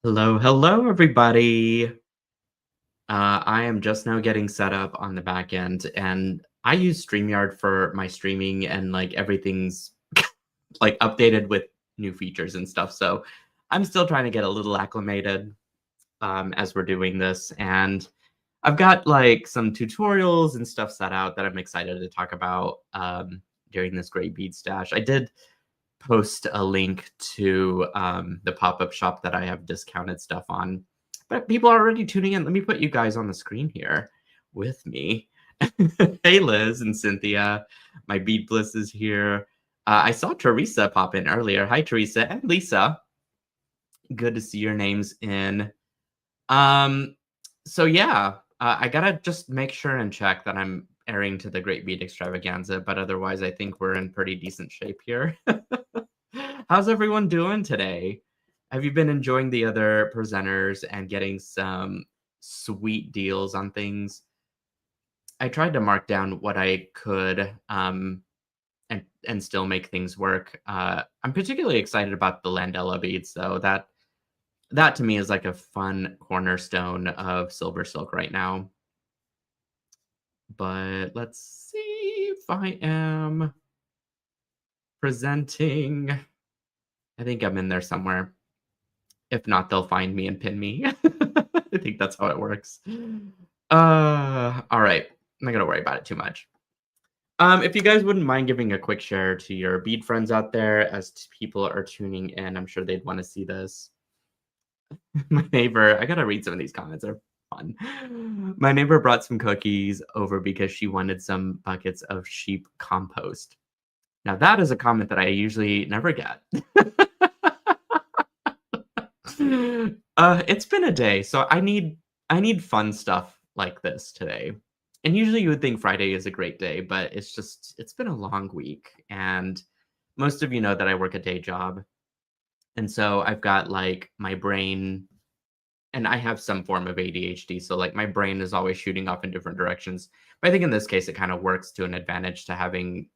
Hello, hello, everybody. I am just now getting set up on the back end, and I use StreamYard for my streaming, and like everything's like updated with new features and stuff. So I'm still trying to get a little acclimated as we're doing this, and I've got like some tutorials and stuff set out that I'm excited to talk about during this great bead stash. I did post a link to the pop-up shop that I have discounted stuff on. But people are already tuning in. Let me put you guys on the screen here with me. Hey, Liz and Cynthia. My Bead Bliss is here. I saw Teresa pop in earlier. Hi, Teresa and Lisa. Good to see your names in. Um, so yeah, I gotta just make sure and check that I'm airing to the Great Bead Extravaganza, but otherwise I think we're in pretty decent shape here. How's everyone doing today? Have you been enjoying the other presenters and getting some sweet deals on things? I tried to mark down what I could and still make things work. I'm particularly excited about the Landella beads, though. That to me is like a fun cornerstone of SilverSilk right now. But let's see if I am presenting. I think I'm in there somewhere. If not, they'll find me and pin me. I think that's how it works. All right. I'm not gonna worry about it too much. If you guys wouldn't mind giving a quick share to your bead friends out there as people are tuning in, I'm sure they'd want to see this. My neighbor, I gotta read some of these comments. They're fun. My neighbor brought some cookies over because she wanted some buckets of sheep compost. Now that is a comment that I usually never get. It's been a day, so I need fun stuff like this today. And usually you would think Friday is a great day, but it's been a long week, and most of you know that I work a day job. And so I've got like my brain, and I have some form of ADHD, so like my brain is always shooting off in different directions. But I think in this case it kind of works to an advantage to having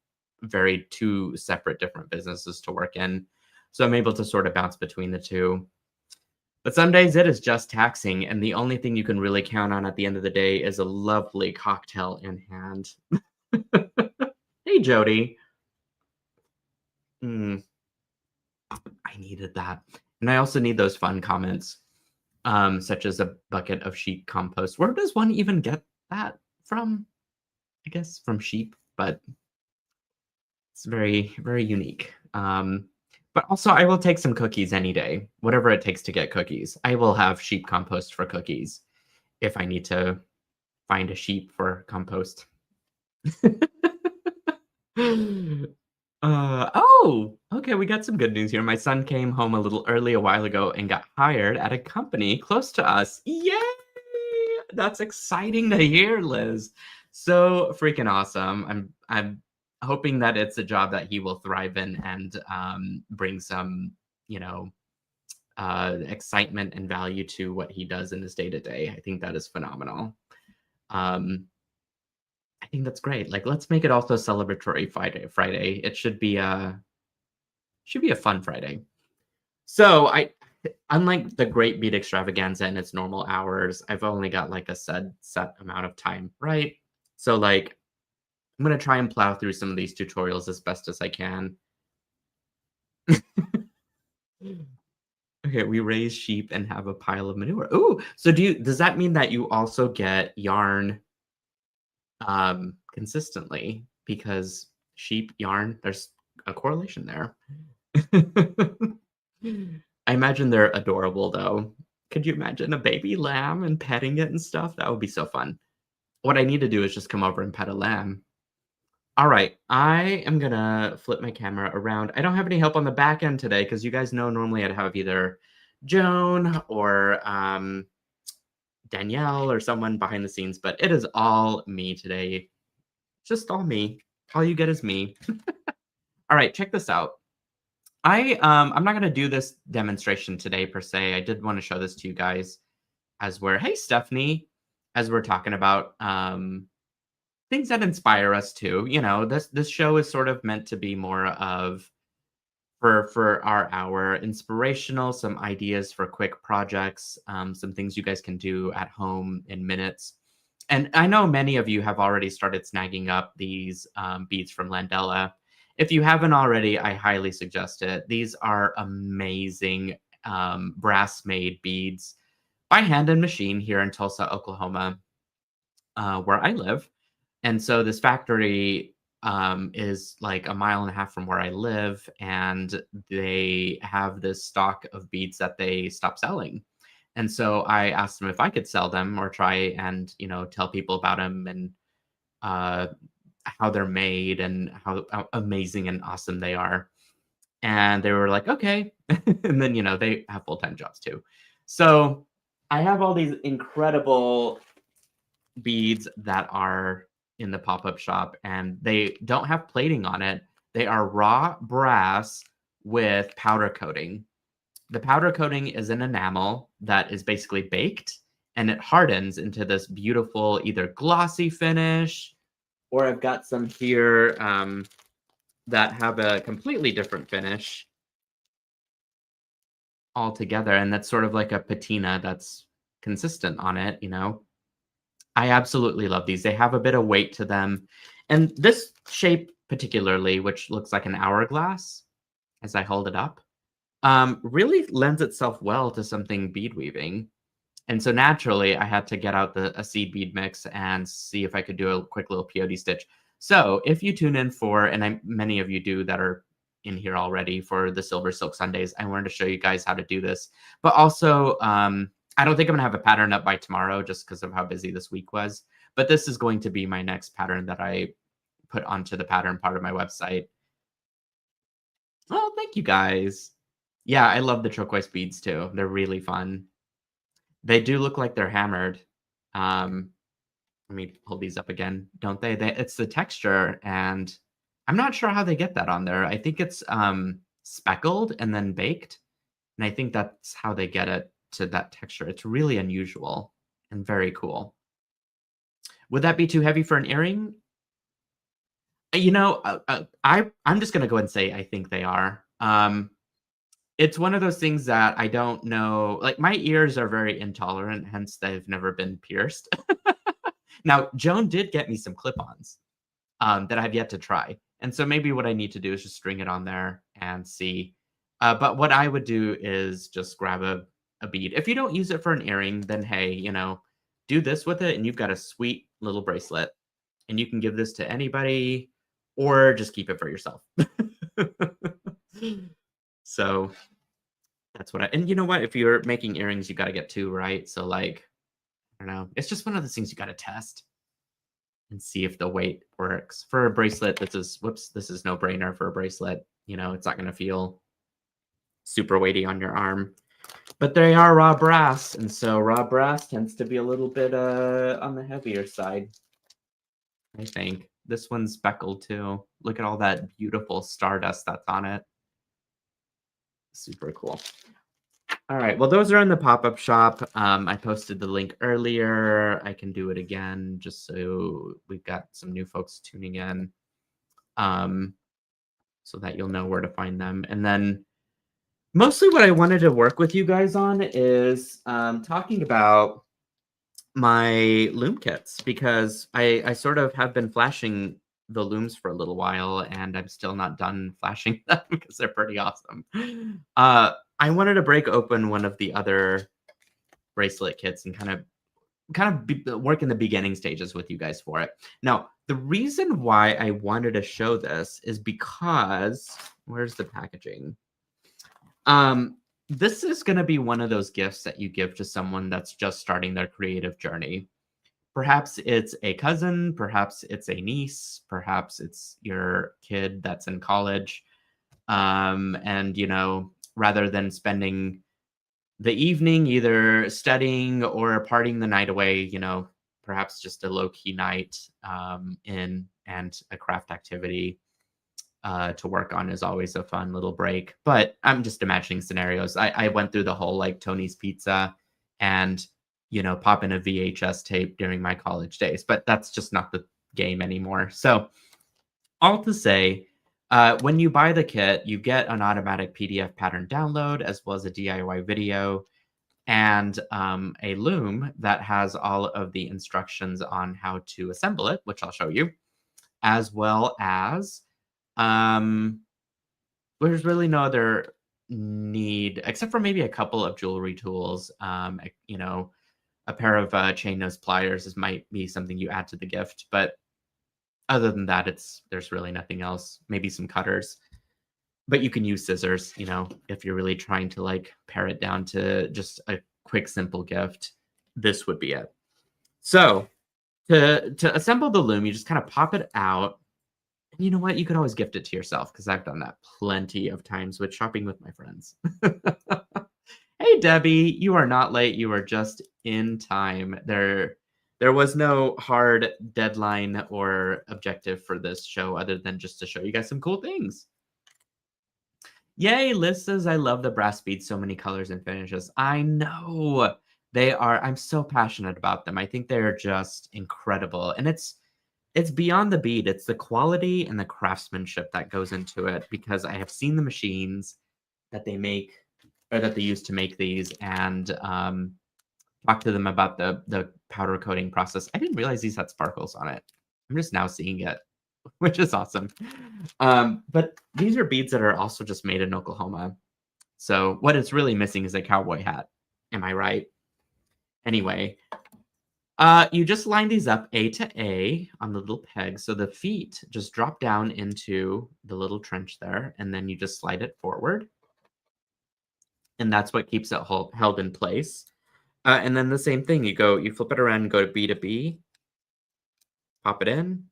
very two separate different businesses to work in. So I'm able to sort of bounce between the two. But some days it is just taxing, and the only thing you can really count on at the end of the day is a lovely cocktail in hand. Hey, Jody. Mm, I needed that. And I also need those fun comments, such as a bucket of sheep compost. Where does one even get that from? I guess from sheep, but it's very, very unique. But also, I will take some cookies any day, whatever it takes to get cookies. I will have sheep compost for cookies if I need to find a sheep for compost. Oh, okay, we got some good news here. My son came home a little early a while ago and got hired at a company close to us. Yay! That's exciting to hear, Liz. So freaking awesome. I'm hoping that it's a job that he will thrive in and bring some, you know, excitement and value to what he does in his day to day. I think that is phenomenal. Um, I think that's great. Like, let's make it also celebratory Friday. It should be a fun Friday. So unlike the Great Beat Extravaganza and its normal hours, I've only got like a set amount of time, right? So like I'm gonna try and plow through some of these tutorials as best as I can. Okay, we raise sheep and have a pile of manure. Ooh, so does that mean that you also get yarn consistently? Because sheep yarn, there's a correlation there. I imagine they're adorable though. Could you imagine a baby lamb and petting it and stuff? That would be so fun. What I need to do is just come over and pet a lamb. All right, I am gonna flip my camera around. I don't have any help on the back end today because you guys know normally I'd have either Joan or Danielle or someone behind the scenes, but it is all me today. Just all me. All you get is me. All right, check this out. I'm not gonna do this demonstration today per se. I did want to show this to you guys as we're hey Stephanie, as we're talking about things that inspire us too. You know, this show is sort of meant to be more of for our hour. Inspirational, some ideas for quick projects, some things you guys can do at home in minutes. And I know many of you have already started snagging up these beads from Landella. If you haven't already, I highly suggest it. These are amazing brass made beads by hand and machine here in Tulsa, Oklahoma, where I live. And so this factory is like a mile and a half from where I live, and they have this stock of beads that they stopped selling. And so I asked them if I could sell them or try and tell people about them and uh, how they're made and how amazing and awesome they are. And they were like, okay. And then they have full-time jobs too. So I have all these incredible beads that are in the pop-up shop, and they don't have plating on it. They are raw brass with powder coating. The powder coating is an enamel that is basically baked, and it hardens into this beautiful either glossy finish, or I've got some here that have a completely different finish altogether, and that's sort of like a patina that's consistent on it. I absolutely love these. They have a bit of weight to them. And this shape particularly, which looks like an hourglass as I hold it up, really lends itself well to something bead weaving. And so naturally, I had to get out a seed bead mix and see if I could do a quick little peyote stitch. So if you tune in for, and many of you do that are in here already for the Silver Silk Sundays, I wanted to show you guys how to do this. But also, I don't think I'm going to have a pattern up by tomorrow just because of how busy this week was. But this is going to be my next pattern that I put onto the pattern part of my website. Oh, thank you guys. Yeah, I love the turquoise beads too. They're really fun. They do look like they're hammered. Let me pull these up again, don't they? It's the texture, and I'm not sure how they get that on there. I think it's speckled and then baked, and I think that's how they get it to that texture. It's really unusual and very cool. Would that be too heavy for an earring? I'm just gonna go ahead and say I think they are. It's one of those things that I don't know. Like my ears are very intolerant, hence they've never been pierced. Now, Joan did get me some clip-ons that I've yet to try, and so maybe what I need to do is just string it on there and see. But what I would do is just grab a bead. If you don't use it for an earring, then hey, do this with it, and you've got a sweet little bracelet, and you can give this to anybody, or just keep it for yourself. So that's what and you know what? If you're making earrings, you got to get two, right? So like, I don't know. It's just one of those things you got to test and see if the weight works. For a bracelet, this is no brainer for a bracelet. It's not going to feel super weighty on your arm. But they are raw brass, and so raw brass tends to be a little bit on the heavier side, I think. This one's speckled too. Look at all that beautiful stardust that's on it. Super cool. All right, well, those are in the pop-up shop. I posted the link earlier. I can do it again just so we've got some new folks tuning in, so that you'll know where to find them. And then mostly what I wanted to work with you guys on is talking about my loom kits, because I sort of have been flashing the looms for a little while, and I'm still not done flashing them because they're pretty awesome. I wanted to break open one of the other bracelet kits and kind of work in the beginning stages with you guys for it. Now, the reason why I wanted to show this is because where's the packaging? This is going to be one of those gifts that you give to someone that's just starting their creative journey. Perhaps it's a cousin, perhaps it's a niece, perhaps it's your kid that's in college. And, rather than spending the evening either studying or partying the night away, perhaps just a low-key night in and a craft activity to work on is always a fun little break. But I'm just imagining scenarios. I went through the whole like Tony's Pizza and pop in a VHS tape during my college days, but that's just not the game anymore. So all to say, When you buy the kit, you get an automatic PDF pattern download as well as a DIY video and a loom that has all of the instructions on how to assemble it, which I'll show you, as well as um, there's really no other need except for maybe a couple of jewelry tools. A pair of chain nose pliers might be something you add to the gift, but other than that, there's really nothing else. Maybe some cutters, but you can use scissors, if you're really trying to like pare it down to just a quick, simple gift. This would be it. So to assemble the loom, you just kind of pop it out. And you know what? You could always gift it to yourself because I've done that plenty of times with shopping with my friends. Hey, Debbie, you are not late. You are just in time. There was no hard deadline or objective for this show other than just to show you guys some cool things. Yay, Liz says, I love the brass beads, so many colors and finishes. I know. I'm so passionate about them. I think they're just incredible. And it's beyond the bead. It's the quality and the craftsmanship that goes into it because I have seen the machines that they make or that they use to make these and talk to them about the powder coating process. I didn't realize these had sparkles on it. I'm just now seeing it, which is awesome. But these are beads that are also just made in Oklahoma. So what it's really missing is a cowboy hat. Am I right? Anyway, you just line these up A to A on the little peg. So the feet just drop down into the little trench there, and then you just slide it forward. And that's what keeps it held in place. And then the same thing, you flip it around and go to B to B, pop it in,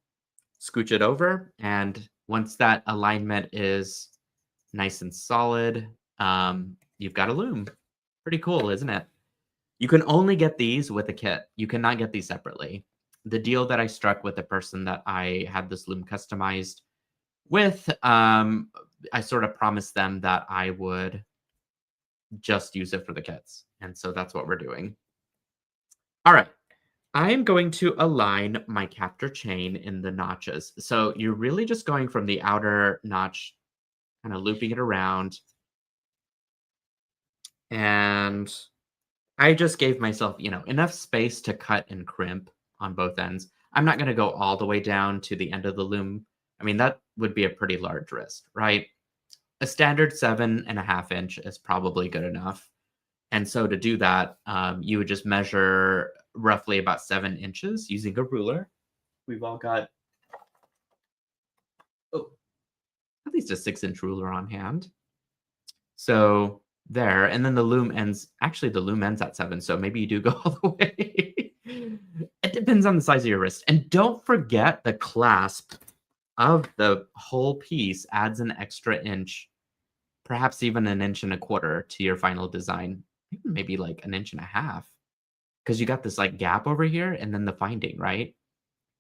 scooch it over, and once that alignment is nice and solid, you've got a loom. Pretty cool, isn't it? You can only get these with a kit. You cannot get these separately. The deal that I struck with the person that I had this loom customized with, I sort of promised them that I would just use it for the kits. And so that's what we're doing. All right. I am going to align my captor chain in the notches. So you're really just going from the outer notch, kind of looping it around. And I just gave myself, enough space to cut and crimp on both ends. I'm not going to go all the way down to the end of the loom. I mean, that would be a pretty large risk, right? A standard 7.5 inch is probably good enough. And so to do that, you would just measure roughly about 7 inches using a ruler. We've all got, at least a 6-inch ruler on hand. So there, and then the loom ends at 7, so maybe you do go all the way. It depends on the size of your wrist. And don't forget the clasp of the whole piece adds an extra inch, perhaps even 1.25 inches to your final design. Maybe like 1.5 inches. Because you got this like gap over here and then the finding, right?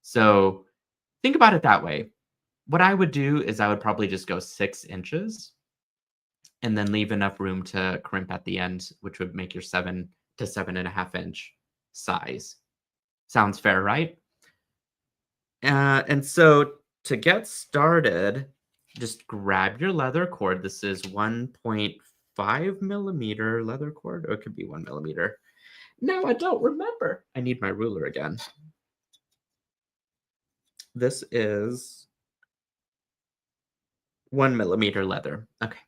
So think about it that way. What I would do is I would probably just go 6 inches and then leave enough room to crimp at the end, which would make your 7 to 7.5 inch size. Sounds fair, right? And so to get started, just grab your leather cord. This is 1.5 millimeter leather cord, or it could be 1 millimeter. No, I don't remember. I need my ruler again. This is 1 millimeter leather. Okay.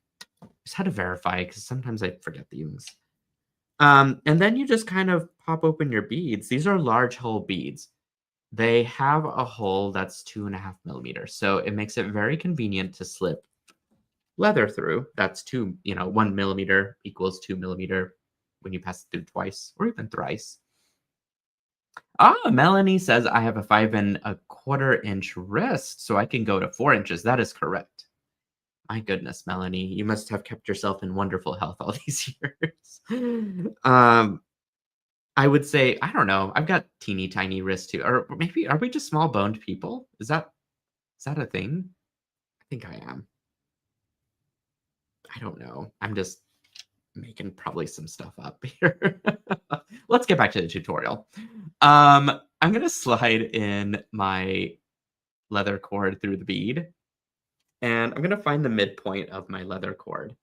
Just had to verify because sometimes I forget these. And then you just kind of pop open your beads. These are large hole beads. They have a hole that's 2.5 millimeters. So it makes it very convenient to slip leather through. That's 1 millimeter equals 2 millimeter when you pass it through twice or even thrice. Melanie says I have a 5.25 inch wrist, so I can go to 4 inches. That is correct. My goodness, Melanie, you must have kept yourself in wonderful health all these years. I would say, I don't know. I've got teeny tiny wrists too. Or maybe are we just small boned people? Is that a thing? I think I am. I don't know. I'm just making probably some stuff up here. Let's get back to the tutorial. I'm gonna slide in my leather cord through the bead. And I'm gonna find the midpoint of my leather cord.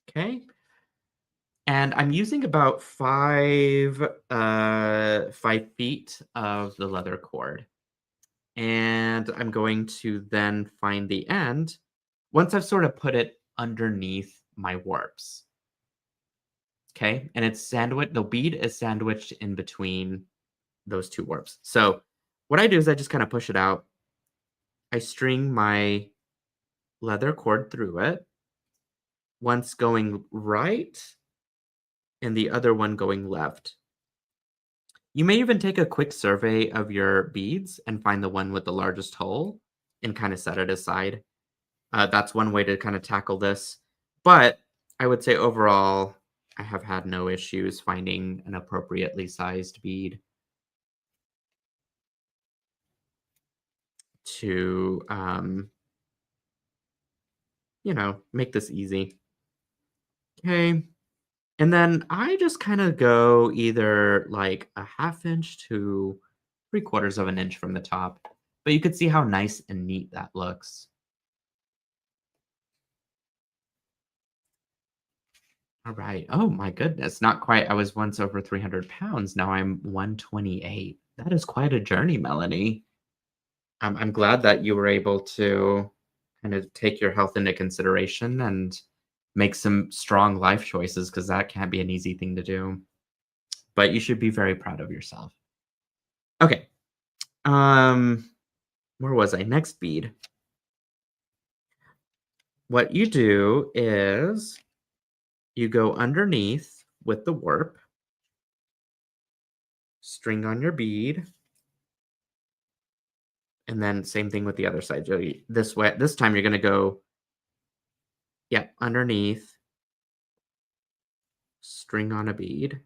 Okay. And I'm using about 5 feet of the leather cord. And I'm going to then find the end once I've sort of put it underneath my warps. Okay. And it's sandwiched, the bead is sandwiched in between those two warps. So what I do is I just kind of push it out. I string my leather cord through it, once going right and the other one going left. You may even take a quick survey of your beads and find the one with the largest hole and kind of set it aside. That's one way to kind of tackle this. But I would say overall, I have had no issues finding an appropriately sized bead to, make this easy. Okay. And then I just kind of go either like a half inch to 3/4 of an inch from the top. But you could see how nice and neat that looks. All right. Oh my goodness. Not quite. I was once over 300 pounds. Now I'm 128. That is quite a journey, Melanie. I'm glad that you were able to kind of take your health into consideration and make some strong life choices because that can't be an easy thing to do. But you should be very proud of yourself. Okay. Um, where was I? Next bead. What you do is you go underneath with the warp, string on your bead, and then same thing with the other side. So this way, this time you're going to go, yeah, underneath, string on a bead.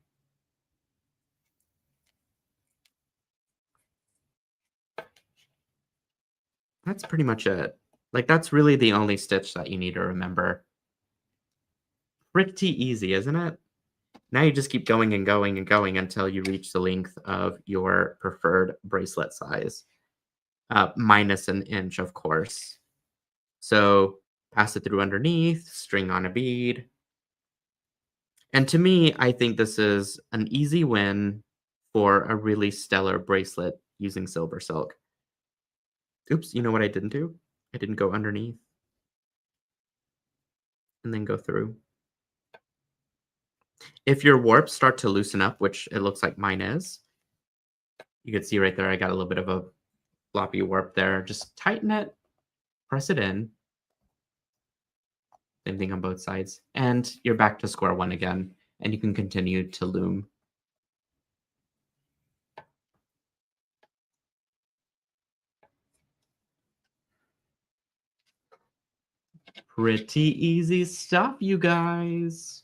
That's pretty much it. Like, that's really the only stitch that you need to remember. Pretty easy, isn't it? Now you just keep going and going and going until you reach the length of your preferred bracelet size, minus an inch, of course. So pass it through underneath, string on a bead. And to me, I think this is an easy win for a really stellar bracelet using silver silk. Oops, you know what I didn't do? I didn't go underneath and then go through. If your warps start to loosen up, which it looks like mine is, you can see right there I got a little bit of a floppy warp there. Just tighten it, press it in. Same thing on both sides. And you're back to square one again, and you can continue to loom. Pretty easy stuff, you guys.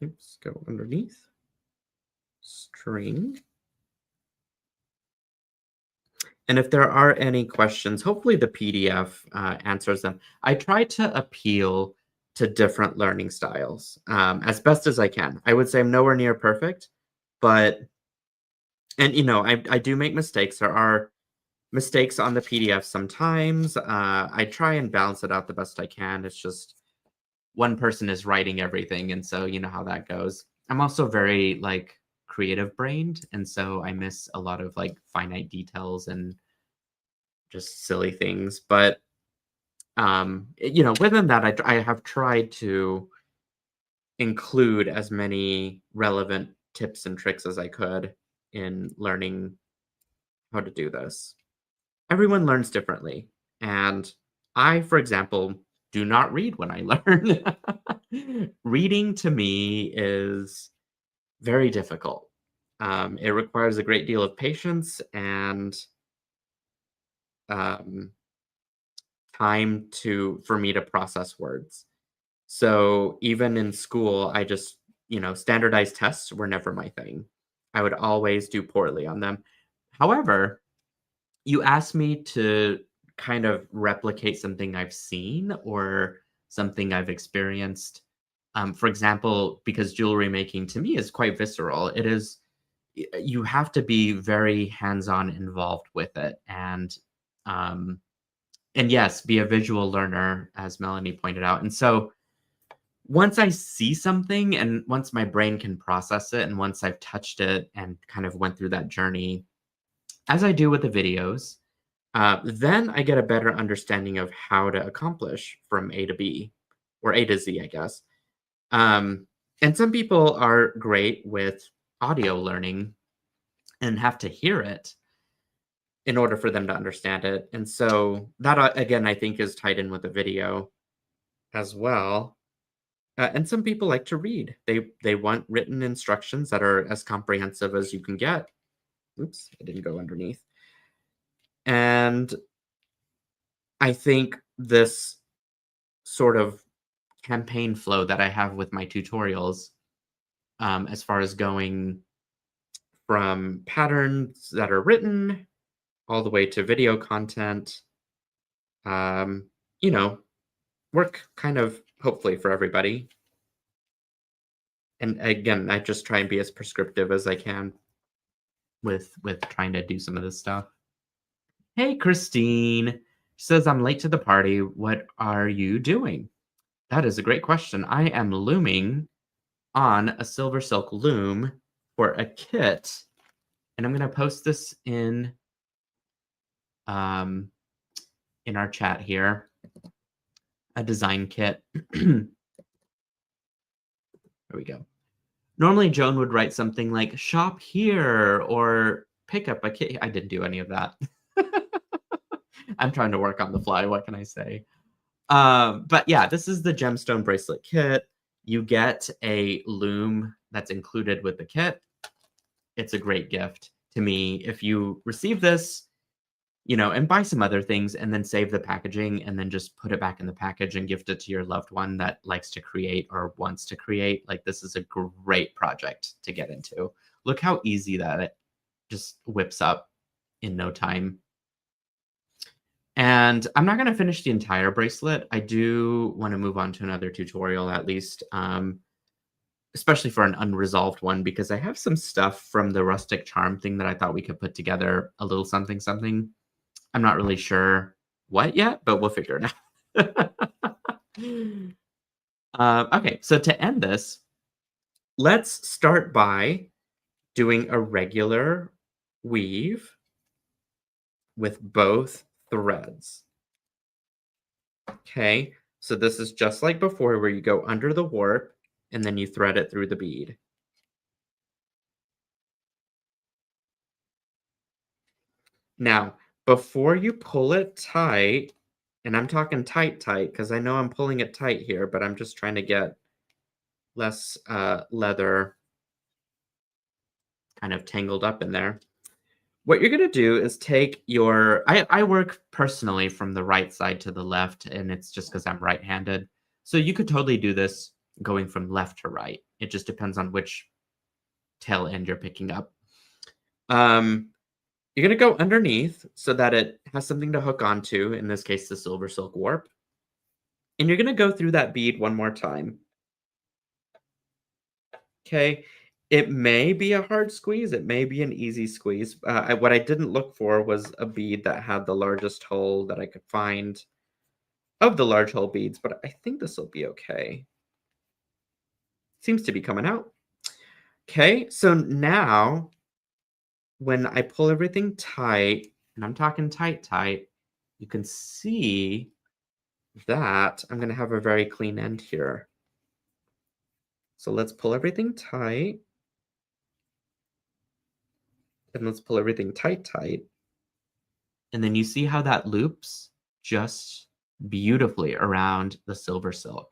Oops, go underneath. String. And if there are any questions, hopefully the PDF answers them. I try to appeal to different learning styles as best as I can. I would say I'm nowhere near perfect, but, and I do make mistakes. There are mistakes on the PDF sometimes. I try and balance it out the best I can. It's just one person is writing everything, and so you know how that goes. I'm also very like creative brained, and so I miss a lot of like finite details and just silly things. But within that, I have tried to include as many relevant tips and tricks as I could in learning how to do this. Everyone learns differently, and I, for example, do not read when I learn. Reading to me is very difficult. It requires a great deal of patience and um, time for me to process words. So even in school, I just, standardized tests were never my thing. I would always do poorly on them. However, you asked me to kind of replicate something I've seen or something I've experienced. For example, because jewelry making to me is quite visceral. It is, you have to be very hands-on involved with it, um, and yes, be a visual learner, as Melanie pointed out. And so once I see something and once my brain can process it and once I've touched it and kind of went through that journey, as I do with the videos, then I get a better understanding of how to accomplish from A to B or A to Z, I guess. Um, and some people are great with audio learning and have to hear it in order for them to understand it. And so that, again, I think is tied in with the video as well. And some people like to read. They want written instructions that are as comprehensive as you can get. Oops, I didn't go underneath. And I think this sort of campaign flow that I have with my tutorials, as far as going from patterns that are written all the way to video content, um, you know, work kind of hopefully for everybody. And again, I just try and be as prescriptive as I can with trying to do some of this stuff. Hey, Christine. She says, I'm late to the party. What are you doing? That is a great question. I am looming on a SilverSilk loom for a kit, and I'm going to post this um, in our chat here. A design kit. There we go. Normally, Joan would write something like "shop here" or "pick up a kit." I didn't do any of that. I'm trying to work on the fly. What can I say? But yeah, this is the gemstone bracelet kit. You get a loom that's included with the kit. It's a great gift to me. If you receive this, and buy some other things and then save the packaging and then just put it back in the package and gift it to your loved one that likes to create or wants to create. Like, this is a great project to get into. Look how easy that it just whips up in no time. And I'm not going to finish the entire bracelet. I do want to move on to another tutorial at least, especially for an unresolved one, because I have some stuff from the rustic charm thing that I thought we could put together a little something, something. I'm not really sure what yet, but we'll figure it out. Okay, so to end this, let's start by doing a regular weave with both threads. Okay, so this is just like before where you go under the warp and then you thread it through the bead. Now, before you pull it tight, and I'm talking tight, tight, because I know I'm pulling it tight here, but I'm just trying to get less leather kind of tangled up in there. What you're going to do is take your, I work personally from the right side to the left, and it's just because I'm right-handed. So you could totally do this going from left to right. It just depends on which tail end you're picking up. You're going to go underneath so that it has something to hook onto, in this case, the SilverSilk warp. And you're going to go through that bead one more time. Okay. It may be a hard squeeze. It may be an easy squeeze. What I didn't look for was a bead that had the largest hole that I could find of the large hole beads, but I think this will be okay. Seems to be coming out. Okay, so now when I pull everything tight, and I'm talking tight, tight, you can see that I'm going to have a very clean end here. So let's pull everything tight. And let's pull everything tight, tight. And then you see how that loops just beautifully around the SilverSilk.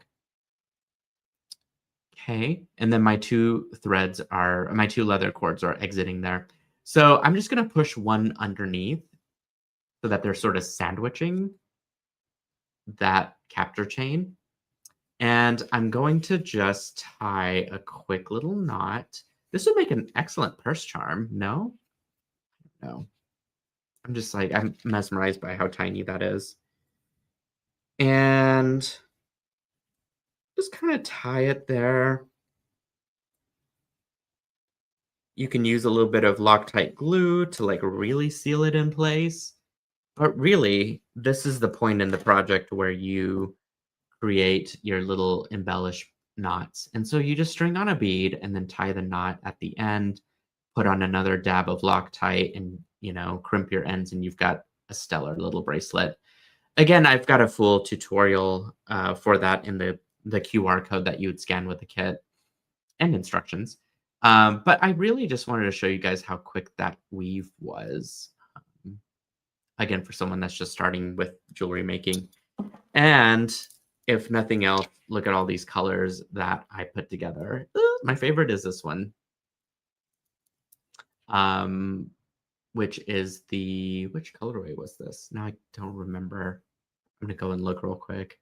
Okay, and then my two leather cords are exiting there. So I'm just going to push one underneath so that they're sort of sandwiching that capture chain. And I'm going to just tie a quick little knot. This would make an excellent purse charm, no? No. I'm mesmerized by how tiny that is. And just kind of tie it there. You can use a little bit of Loctite glue to like really seal it in place. But really, this is the point in the project where you create your little embellished knots. And so you just string on a bead and then tie the knot at the end, put on another dab of Loctite and, crimp your ends and you've got a stellar little bracelet. Again, I've got a full tutorial for that in the QR code that you would scan with the kit and instructions. But I really just wanted to show you guys how quick that weave was. Um, Again, for someone that's just starting with jewelry making. And if nothing else, look at all these colors that I put together. My favorite is this one, um, which is which colorway was this? Now I don't remember. I'm gonna go and look real quick.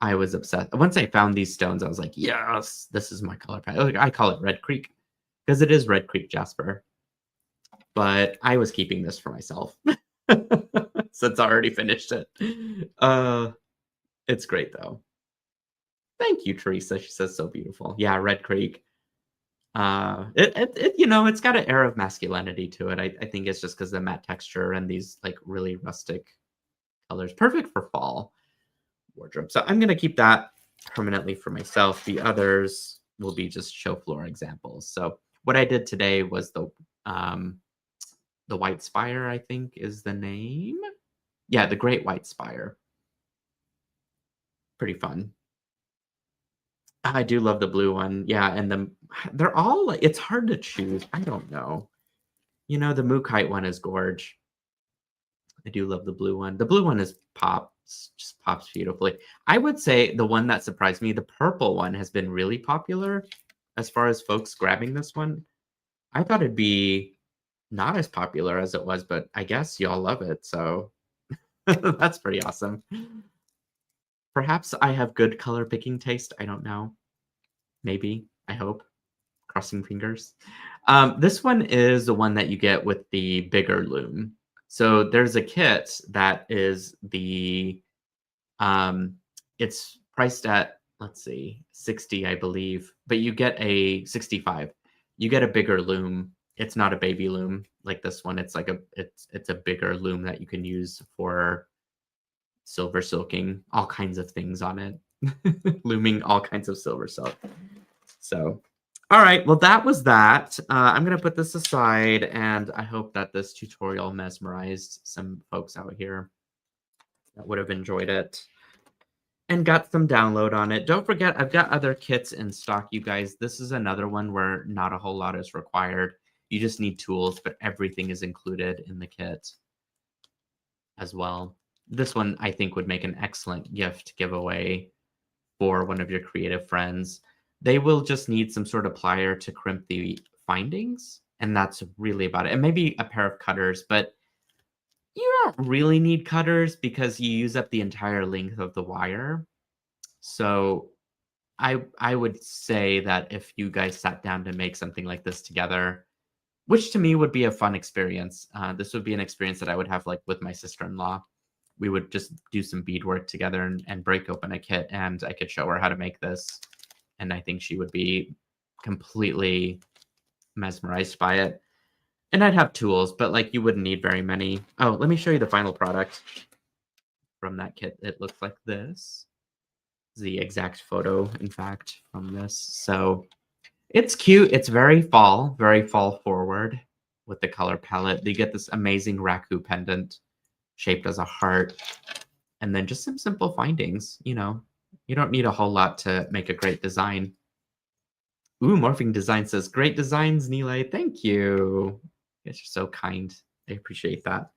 I was obsessed. Once I found these stones, I was like, yes, this is my color palette. Like, I call it Red Creek because it is Red Creek Jasper. But I was keeping this for myself since I already finished it. It's great though. Thank you, Teresa. She says so beautiful. Yeah, Red Creek. It's got an air of masculinity to it. I think it's just because the matte texture and these like really rustic colors, perfect for fall wardrobe. So I'm gonna keep that permanently for myself. The others will be just show floor examples. So what I did today was the White Spire, I think is the name. Yeah, the Great White Spire. Pretty fun. I do love the blue one. Yeah, and they're all like it's hard to choose. I don't know. The Mookite one is gorge. I do love the blue one. The blue one is pops, just pops beautifully. I would say the one that surprised me, the purple one, has been really popular as far as folks grabbing this one. I thought it'd be not as popular as it was, but I guess y'all love it, so that's pretty awesome. Perhaps I have good color picking taste. I don't know. Maybe. I hope. Crossing fingers. This one is the one that you get with the bigger loom. So there's a kit that is it's priced at, let's see, 60, I believe, but you get a 65. You get a bigger loom. It's not a baby loom like this one. It's like it's a bigger loom that you can use for silver silking all kinds of things on it. Looming all kinds of silver silk. So, all right. Well, that was that. I'm going to put this aside, and I hope that this tutorial mesmerized some folks out here that would have enjoyed it and got some download on it. Don't forget, I've got other kits in stock, you guys. This is another one where not a whole lot is required. You just need tools, but everything is included in the kit as well. This one, I think, would make an excellent gift giveaway for one of your creative friends. They will just need some sort of plier to crimp the findings, and that's really about it. And maybe a pair of cutters, but you don't really need cutters because you use up the entire length of the wire. So I would say that if you guys sat down to make something like this together, which to me would be a fun experience. This would be an experience that I would have like with my sister-in-law. We would just do some beadwork together and break open a kit, and I could show her how to make this. And I think she would be completely mesmerized by it. And I'd have tools, but like you wouldn't need very many. Oh, let me show you the final product from that kit. It looks like this. The exact photo, in fact, from this. So it's cute. It's very fall forward with the color palette. You get this amazing raku pendant shaped as a heart. And then just some simple findings, you don't need a whole lot to make a great design. Ooh, Morphing Design says, great designs, Nilay. Thank you. Yes, you're so kind. I appreciate that.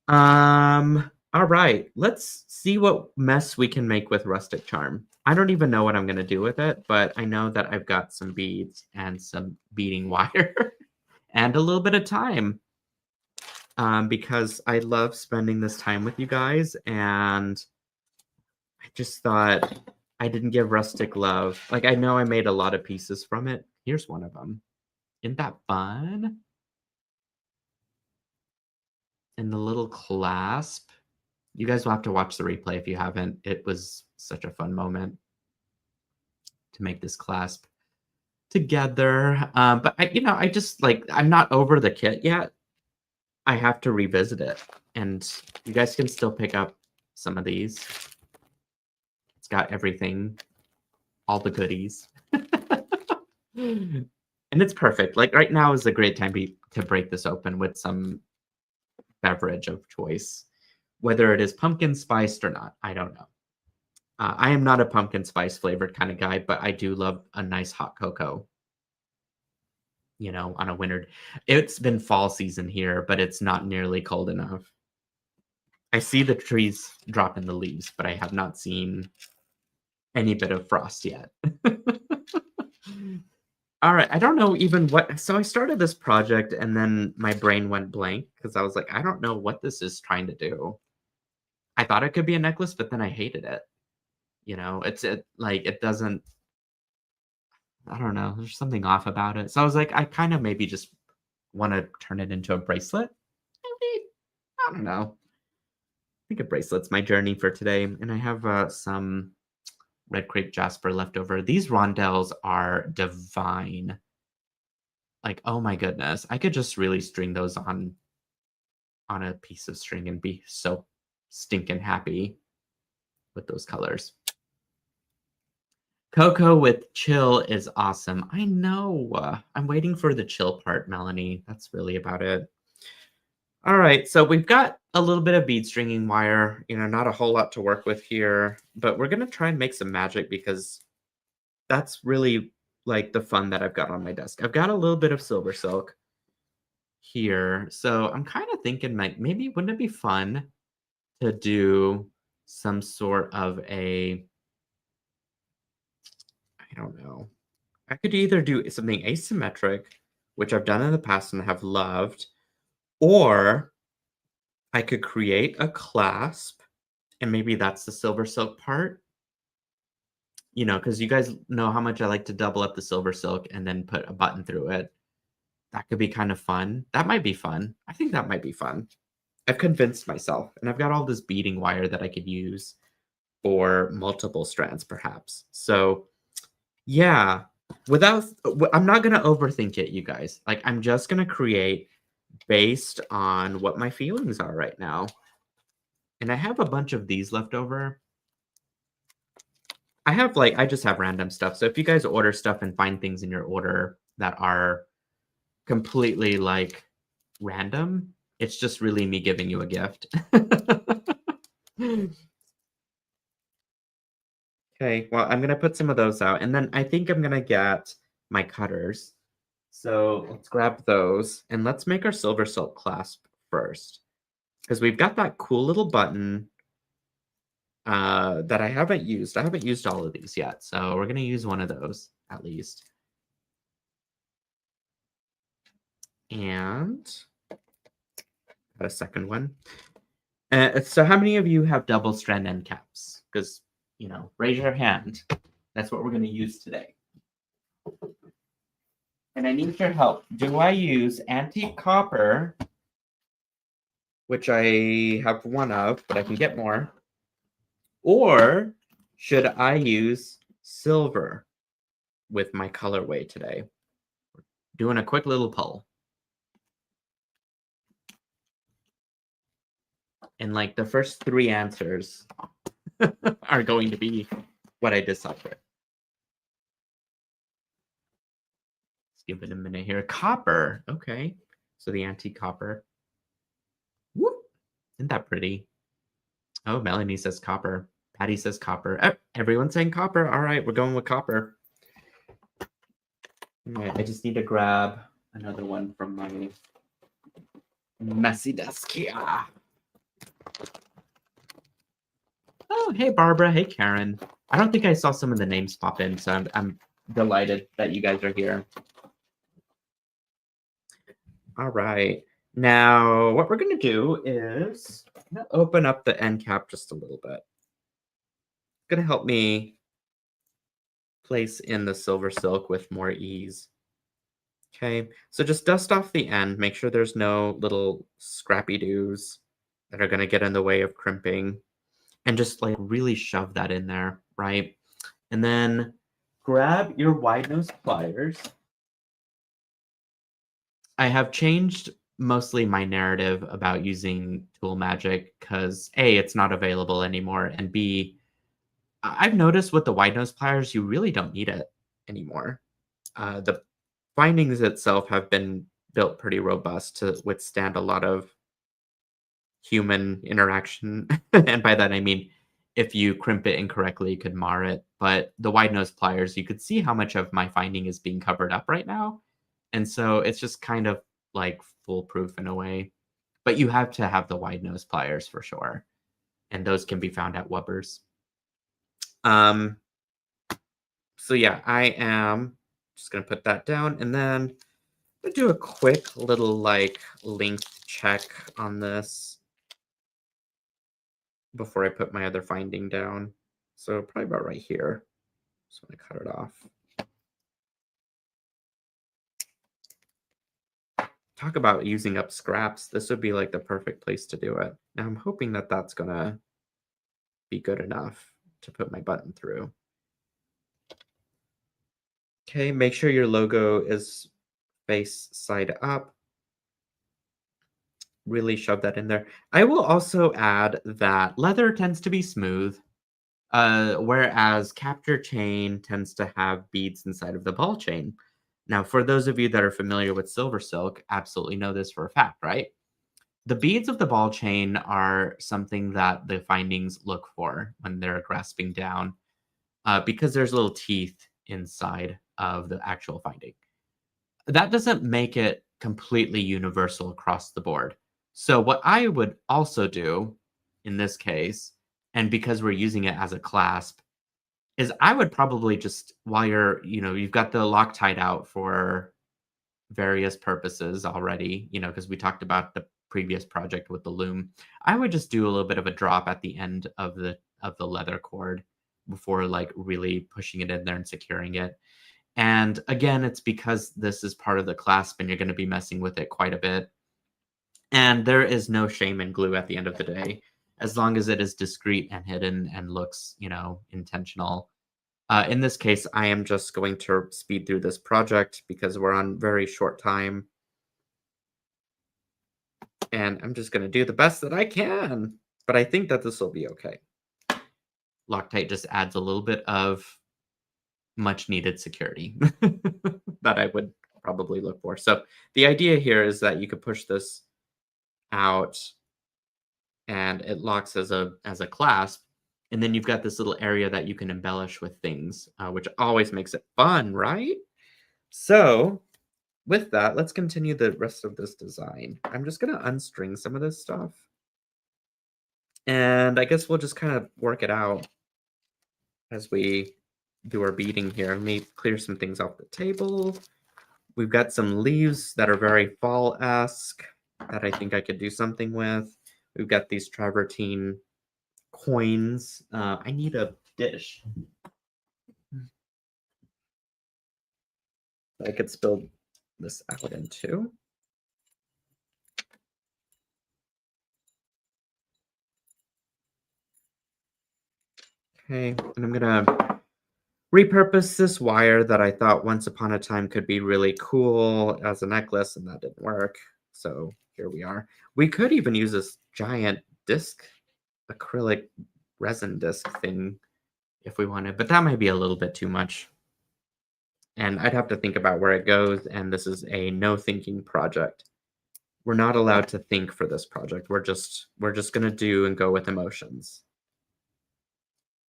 All right. Let's see what mess we can make with Rustic Charm. I don't even know what I'm going to do with it, but I know that I've got some beads and some beading wire and a little bit of time. Because I love spending this time with you guys, and I just thought I didn't give Rustic love. Like, I know I made a lot of pieces from it. Here's one of them. Isn't that fun? And the little clasp. You guys will have to watch the replay if you haven't. It was such a fun moment to make this clasp. together. But I just like I'm not over the kit yet. I have to revisit it, and you guys can still pick up some of these. It's got everything, all the goodies. And it's perfect. Like right now is a great time to break this open with some beverage of choice, whether it is pumpkin spiced or not. I don't know. I am not a pumpkin spice flavored kind of guy, but I do love a nice hot cocoa. On a winter. It's been fall season here, but it's not nearly cold enough. I see the trees dropping the leaves, but I have not seen any bit of frost yet. All right, I don't know even what. So I started this project and then my brain went blank because I was like, I don't know what this is trying to do. I thought it could be a necklace, but then I hated it. It doesn't. I don't know. There's something off about it. So I was like, I kind of maybe just want to turn it into a bracelet. Maybe I don't know. I think a bracelet's my journey for today, and I have some red crepe jasper left over. These rondelles are divine. Like, oh my goodness, I could just really string those on a piece of string and be so stinking happy with those colors. Cocoa with chill is awesome. I know. I'm waiting for the chill part, Melanie. That's really about it. All right, so we've got a little bit of bead stringing wire, not a whole lot to work with here, but we're gonna try and make some magic because that's really like the fun that I've got on my desk. I've got a little bit of silver silk here, so I'm kind of thinking like maybe wouldn't it be fun to do some sort of I don't know. I could either do something asymmetric, which I've done in the past and have loved, or I could create a clasp, and maybe that's the silver silk part. Because you guys know how much I like to double up the silver silk and then put a button through it. That could be kind of fun. That might be fun. I think that might be fun. I've convinced myself, and I've got all this beading wire that I could use for multiple strands, perhaps. So, yeah, I'm not gonna overthink it, you guys. Like, I'm just gonna create based on what my feelings are right now. And I have a bunch of these left over. I just have random stuff. So if you guys order stuff and find things in your order that are completely like random, it's just really me giving you a gift. Okay, well, I'm gonna put some of those out, and then I think I'm gonna get my cutters. So let's grab those, and let's make our silver silk clasp first, because we've got that cool little button that I haven't used. I haven't used all of these yet, so we're gonna use one of those at least. And got a second one. So how many of you have double strand end caps? Because, raise your hand. That's what we're going to use today. And I need your help. Do I use antique copper, which I have one of, but I can get more, or should I use silver with my colorway today? Doing a quick little poll. And like the first three answers are going to be what I decide. Let's give it a minute here. Copper. Okay. So the antique copper. Whoop. Isn't that pretty? Oh, Melanie says copper. Patty says copper. Everyone's saying copper. All right, we're going with copper. All right, I just need to grab another one from my messy desk here. Oh, hey, Barbara. Hey, Karen. I don't think I saw some of the names pop in, so I'm delighted that you guys are here. All right. Now, what we're going to do is open up the end cap just a little bit. It's going to help me place in the silver silk with more ease. Okay, so just dust off the end. Make sure there's no little scrappy doos that are going to get in the way of crimping. And just like really shove that in there, right? And then grab your wide nose pliers. I have changed mostly my narrative about using tool magic because A, it's not available anymore, and B, I've noticed with the wide nose pliers, you really don't need it anymore. The findings itself have been built pretty robust to withstand a lot of human interaction. And by that, I mean, if you crimp it incorrectly, you could mar it. But the wide nose pliers, you could see how much of my finding is being covered up right now. And so it's just kind of like foolproof in a way. But you have to have the wide nose pliers for sure. And those can be found at Wubbers. Um, so yeah, I am just gonna put that down and then I'm gonna do a quick little like length check on this before I put my other finding down. So probably about right here. Just want to cut it off. Talk about using up scraps. This would be like the perfect place to do it. Now I'm hoping that that's gonna be good enough to put my button through. Okay, make sure your logo is face side up. Really shove that in there. I will also add that leather tends to be smooth, whereas capture chain tends to have beads inside of the ball chain. Now, for those of you that are familiar with SilverSilk, absolutely know this for a fact, right? The beads of the ball chain are something that the findings look for when they're grasping down, because there's little teeth inside of the actual finding. That doesn't make it completely universal across the board. So what I would also do in this case, and because we're using it as a clasp, is I would probably just while you've got the Loctite out for various purposes already, because we talked about the previous project with the loom. I would just do a little bit of a drop at the end of the leather cord before like really pushing it in there and securing it. And again, it's because this is part of the clasp and you're going to be messing with it quite a bit. And there is no shame in glue at the end of the day, as long as it is discreet and hidden and looks, intentional. In this case, I am just going to speed through this project because we're on very short time. And I'm just going to do the best that I can. But I think that this will be okay. Loctite just adds a little bit of much needed security that I would probably look for. So the idea here is that you could push this out and it locks as a clasp. And then you've got this little area that you can embellish with things, which always makes it fun, right? So with that, let's continue the rest of this design. I'm just going to unstring some of this stuff. And I guess we'll just kind of work it out as we do our beading here. Let me clear some things off the table. We've got some leaves that are very fall-esque that I think I could do something with. We've got these travertine coins. I need a dish. I could spill this out into. Okay, and I'm gonna repurpose this wire that I thought once upon a time could be really cool as a necklace, and that didn't work. So here we are. We could even use this giant disc, acrylic resin disc thing if we wanted, but that might be a little bit too much. And I'd have to think about where it goes, and this is a no thinking project. We're not allowed to think for this project. We're just gonna do and go with emotions.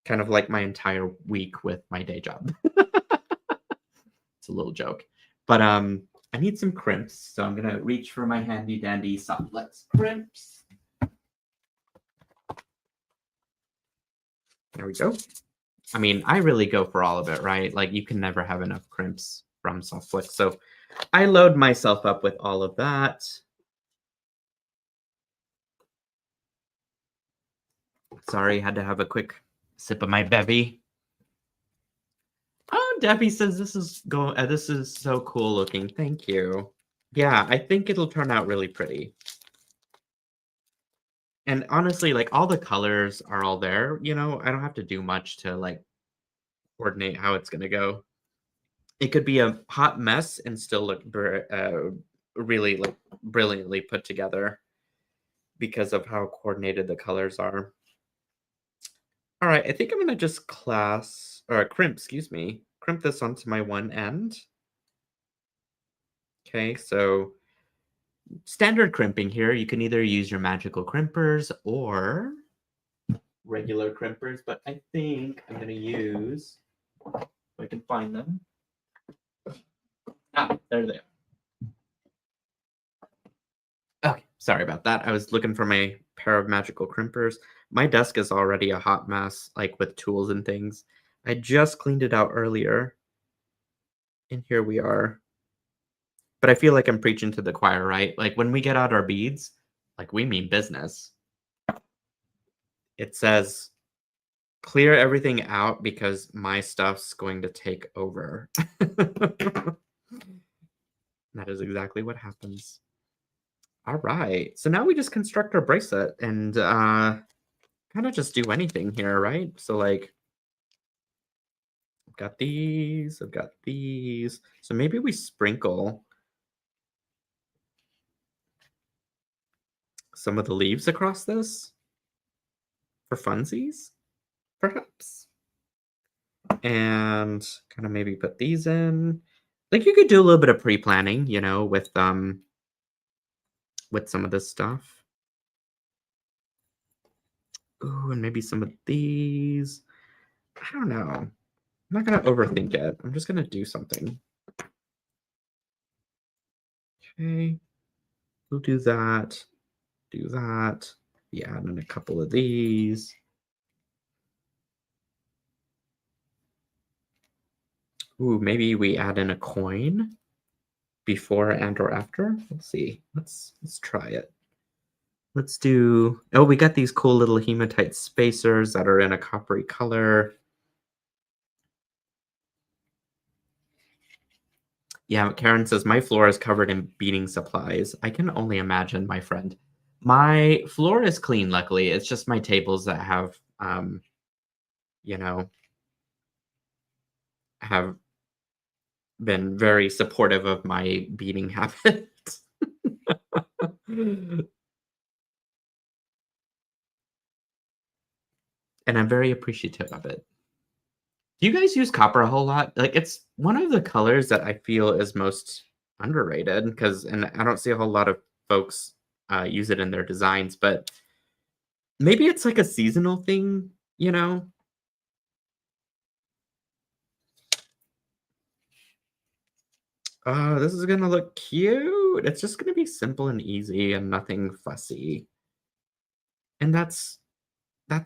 Kind of like my entire week with my day job. It's a little joke. But I need some crimps, so I'm gonna reach for my handy dandy Softlex crimps. There we go. I mean, I really go for all of it, right? Like you can never have enough crimps from Softlex. So I load myself up with all of that. Sorry, had to have a quick sip of my bevy. Oh, Debbie says this is so cool looking. Thank you. Yeah, I think it'll turn out really pretty. And honestly, like all the colors are all there, I don't have to do much to like coordinate how it's gonna go. It could be a hot mess and still look really like brilliantly put together because of how coordinated the colors are. All right, I think I'm gonna just crimp, excuse me, crimp this onto my one end. Okay, so standard crimping here. You can either use your magical crimpers or regular crimpers, but I think I'm gonna use, if I can find them. Ah, there they are. Okay, sorry about that. I was looking for my pair of magical crimpers. My desk is already a hot mess, like with tools and things. I just cleaned it out earlier, and here we are. But I feel like I'm preaching to the choir, right? Like when we get out our beads, like we mean business. It says clear everything out because my stuff's going to take over. That is exactly what happens. All right. So now we just construct our bracelet and kind of just do anything here, right? So like I've got these, I've got these. So maybe we sprinkle some of the leaves across this for funsies, perhaps. And kind of maybe put these in. Like you could do a little bit of pre-planning, with some of this stuff. Ooh, and maybe some of these. I don't know. I'm not gonna overthink it. I'm just gonna do something. Okay, we'll do that. Do that. Yeah, and then a couple of these. Ooh, maybe we add in a coin before and or after. Let's see. Let's try it. Let's do. Oh, we got these cool little hematite spacers that are in a coppery color. Yeah, Karen says my floor is covered in beading supplies. I can only imagine, my friend. My floor is clean, luckily. It's just my tables that you know, have been very supportive of my beading habits. And I'm very appreciative of it. Do you guys use copper a whole lot? Like, it's one of the colors that I feel is most underrated because, and I don't see a whole lot of folks use it in their designs, but maybe it's like a seasonal thing, you know? This is gonna look cute. It's just gonna be simple and easy and nothing fussy. And that's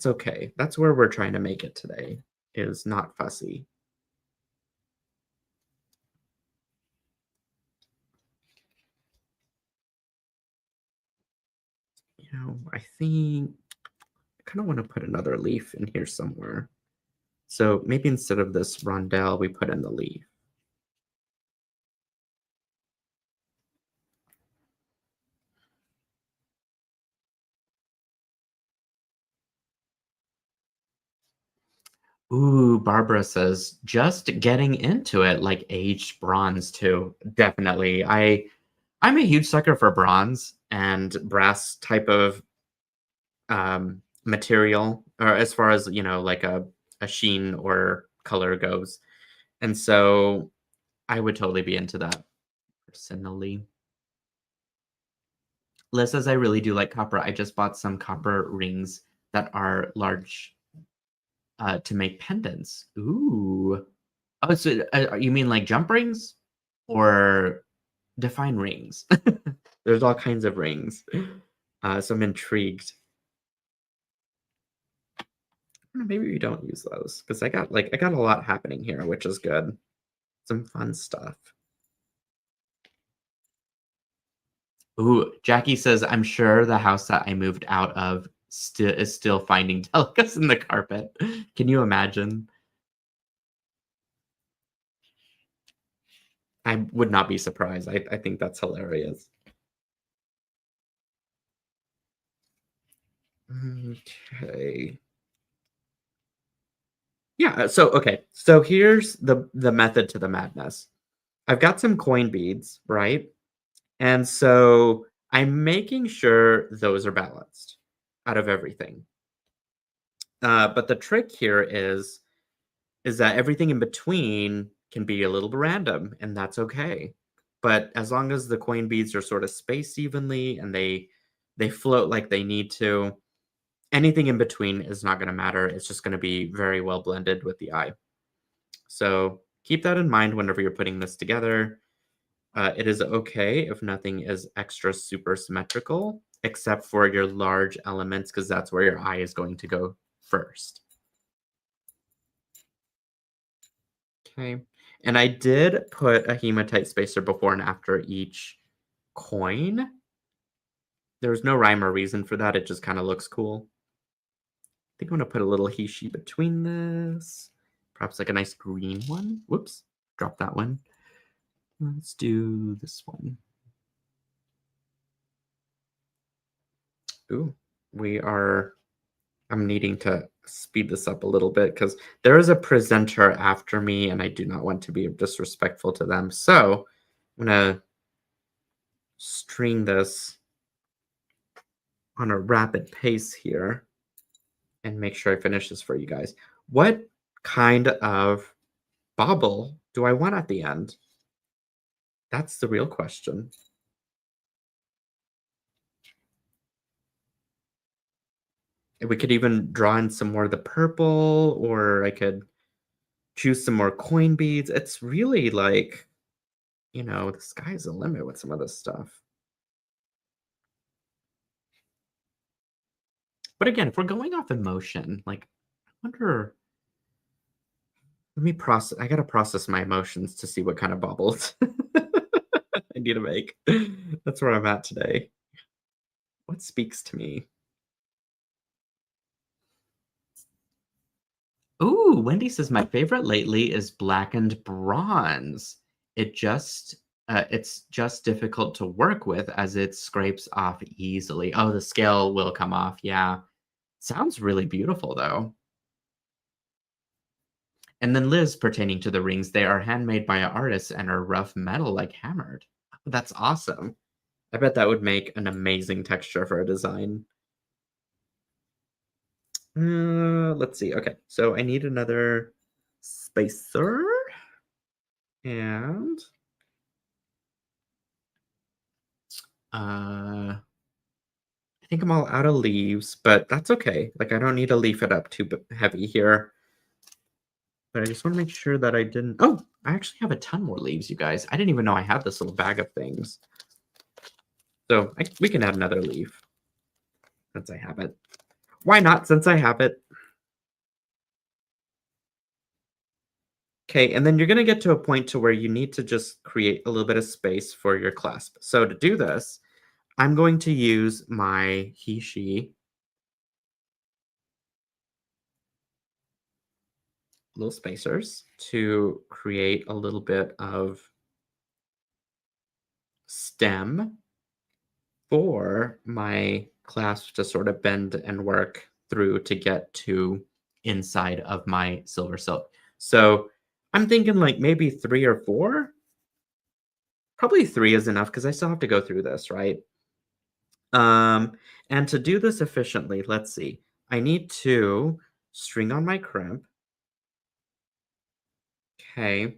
okay. That's where we're trying to make it today, is not fussy. I think I kind of want to put another leaf in here somewhere. So maybe instead of this rondelle, we put in the leaf. Ooh, Barbara says, just getting into it, like aged bronze too. Definitely. I'm a huge sucker for bronze and brass type of material, or as far as, like a sheen or color goes. And so I would totally be into that personally. Liz says, I really do like copper. I just bought some copper rings that are large to make pendants. Ooh. Oh, so you mean like jump rings or define rings? There's all kinds of rings. So I'm intrigued. Maybe we don't use those because I got a lot happening here, which is good. Some fun stuff. Ooh, Jackie says, I'm sure the house that I moved out of is still finding delicates in the carpet. Can you imagine? I would not be surprised. I think that's hilarious. Okay. Yeah, okay. So here's the method to the madness. I've got some coin beads, right? And so I'm making sure those are balanced out of everything. But the trick here is that everything in between can be a little random, and that's okay. But as long as the coin beads are sort of spaced evenly and they float like they need to, anything in between is not going to matter. It's just going to be very well blended with the eye. So keep that in mind whenever you're putting this together. It is okay if nothing is extra super symmetrical, except for your large elements, because that's where your eye is going to go first. Okay. And I did put a hematite spacer before and after each coin. There's no rhyme or reason for that. It just kind of looks cool. I think I'm going to put a little hishi between this. Perhaps like a nice green one. Whoops. Drop that one. Let's do this one. Ooh, I'm needing to speed this up a little bit because there is a presenter after me and I do not want to be disrespectful to them. So I'm going to string this on a rapid pace here and make sure I finish this for you guys. What kind of bobble do I want at the end? That's the real question. We could even draw in some more of the purple, or I could choose some more coin beads. It's really like, the sky's the limit with some of this stuff. But again, if we're going off emotion, like, I wonder, let me process. I gotta process my emotions to see what kind of bubbles I need to make. That's where I'm at today. What speaks to me? Ooh, Wendy says my favorite lately is blackened bronze. It's just difficult to work with as it scrapes off easily. Oh, the scale will come off. Yeah. Sounds really beautiful though. And then Liz, pertaining to the rings, they are handmade by artists and are rough metal like hammered. Oh, that's awesome. I bet that would make an amazing texture for a design. Let's see. Okay, so I need another spacer. And I think I'm all out of leaves, but that's okay. Like, I don't need to leaf it up too heavy here. But I just want to make sure that I didn't. Oh, I actually have a ton more leaves, you guys. I didn't even know I had this little bag of things. So we can add another leaf since I have it. Why not, since I have it? Okay, and then you're going to get to a point to where you need to just create a little bit of space for your clasp. So to do this, I'm going to use my he, she little spacers to create a little bit of stem for my clasp to sort of bend and work through to get to inside of my silver silk. So I'm thinking like maybe 3 or 4. Probably 3 is enough because I still have to go through this, right? And to do this efficiently, let's see. I need to string on my crimp. Okay.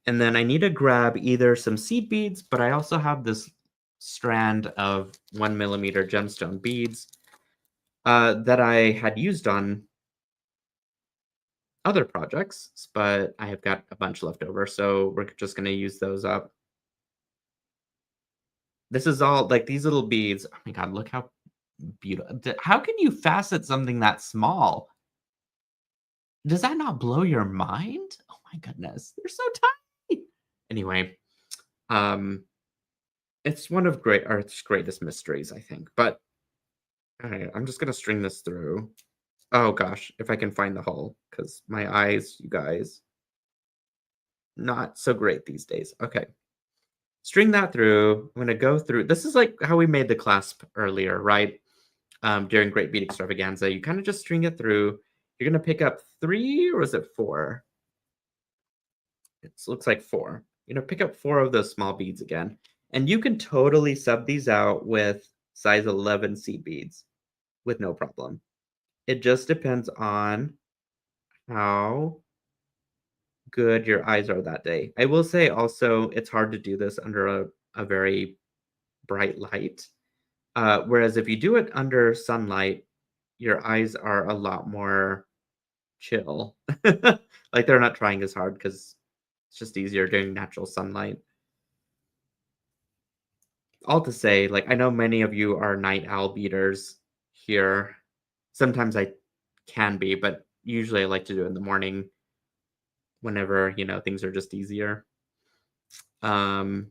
And then I need to grab either some seed beads, but I also have this strand of 1 millimeter gemstone beads that I had used on other projects, but I have got a bunch left over, so we're just going to use those up. This is all like these little beads. Oh my god, look how beautiful. How can you facet something that small? Does that not blow your mind? Oh my goodness, they're so tiny. Anyway, um, it's one of great art's greatest mysteries, I think. But all right, I'm just gonna string this through. Oh gosh, if I can find the hole, because my eyes, you guys, not so great these days. Okay, string that through. I'm gonna go through. This is like how we made the clasp earlier, right? During Great Beat Extravaganza, you kind of just string it through, You're gonna pick up 3 or is it 4? It looks like 4. Pick up 4 of those small beads again, and you can totally sub these out with size 11 seed beads with no problem. It just depends on how good your eyes are that day. I will say also it's hard to do this under a very bright light. Whereas if you do it under sunlight, your eyes are a lot more chill. Like they're not trying as hard because it's just easier during natural sunlight. All to say, like I know many of you are night owl beaters here. Sometimes I can be, but usually I like to do it in the morning whenever, things are just easier. Um,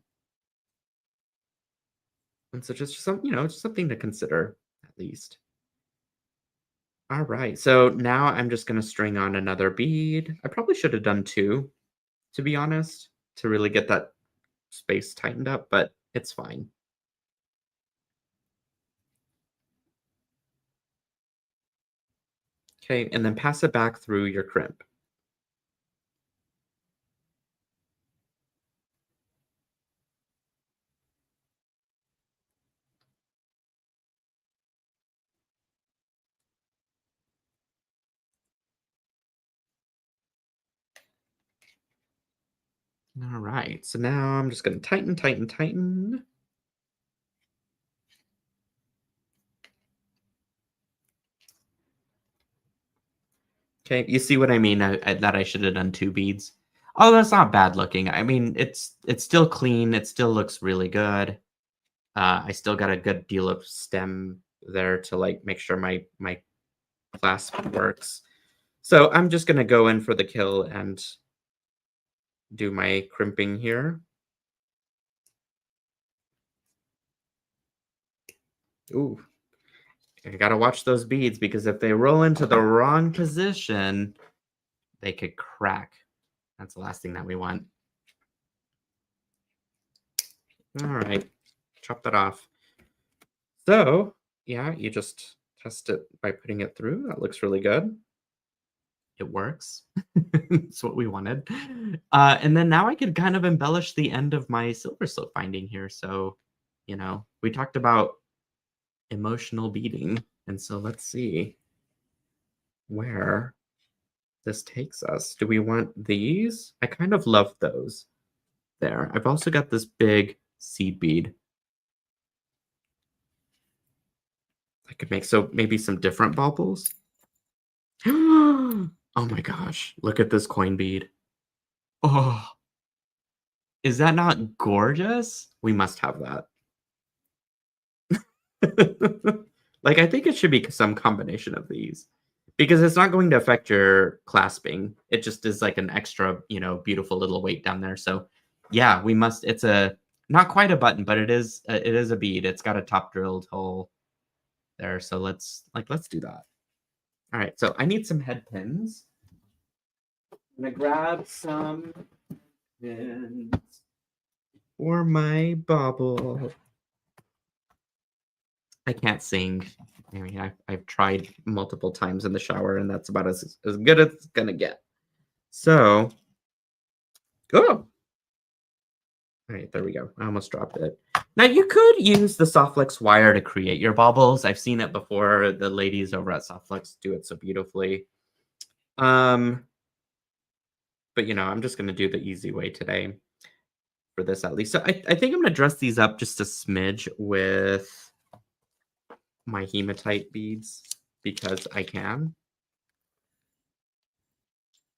and so just just something to consider at least. All right. So now I'm just going to string on another bead. I probably should have done 2, to be honest, to really get that space tightened up, but it's fine. Okay, and then pass it back through your crimp. All right. So now I'm just going to tighten, tighten, tighten. Okay, you see what I mean? That I should have done 2 beads. Oh, that's not bad looking. I mean, it's still clean. It still looks really good. I still got a good deal of stem there to like make sure my clasp works. So I'm just gonna go in for the kill and do my crimping here. Ooh, I gotta watch those beads because if they roll into the wrong position, they could crack. That's the last thing that we want. All right, chop that off. So, yeah, you just test it by putting it through. That looks really good. It works. It's what we wanted. And then now I could kind of embellish the end of my silver slope binding here. So, we talked about emotional beading. And so let's see where this takes us. Do we want these? I kind of love those there. I've also got this big seed bead. I could make so maybe some different baubles. Oh my gosh, look at this coin bead. Oh, is that not gorgeous? We must have that. Like, I think it should be some combination of these because it's not going to affect your clasping. It just is like an extra, beautiful little weight down there. So, yeah, we must. It's a not quite a button, but it is a bead. It's got a top drilled hole there. So let's do that. All right. So I need some head pins. I'm gonna grab some pins for my bauble. I can't sing. I mean, I've tried multiple times in the shower, and that's about as good as it's gonna get. So, oh, all right, there we go. I almost dropped it. Now you could use the Softflex wire to create your baubles. I've seen it before. The ladies over at Softflex do it so beautifully. But I'm just gonna do the easy way today for this at least. So I think I'm gonna dress these up just a smidge with my hematite beads because I can.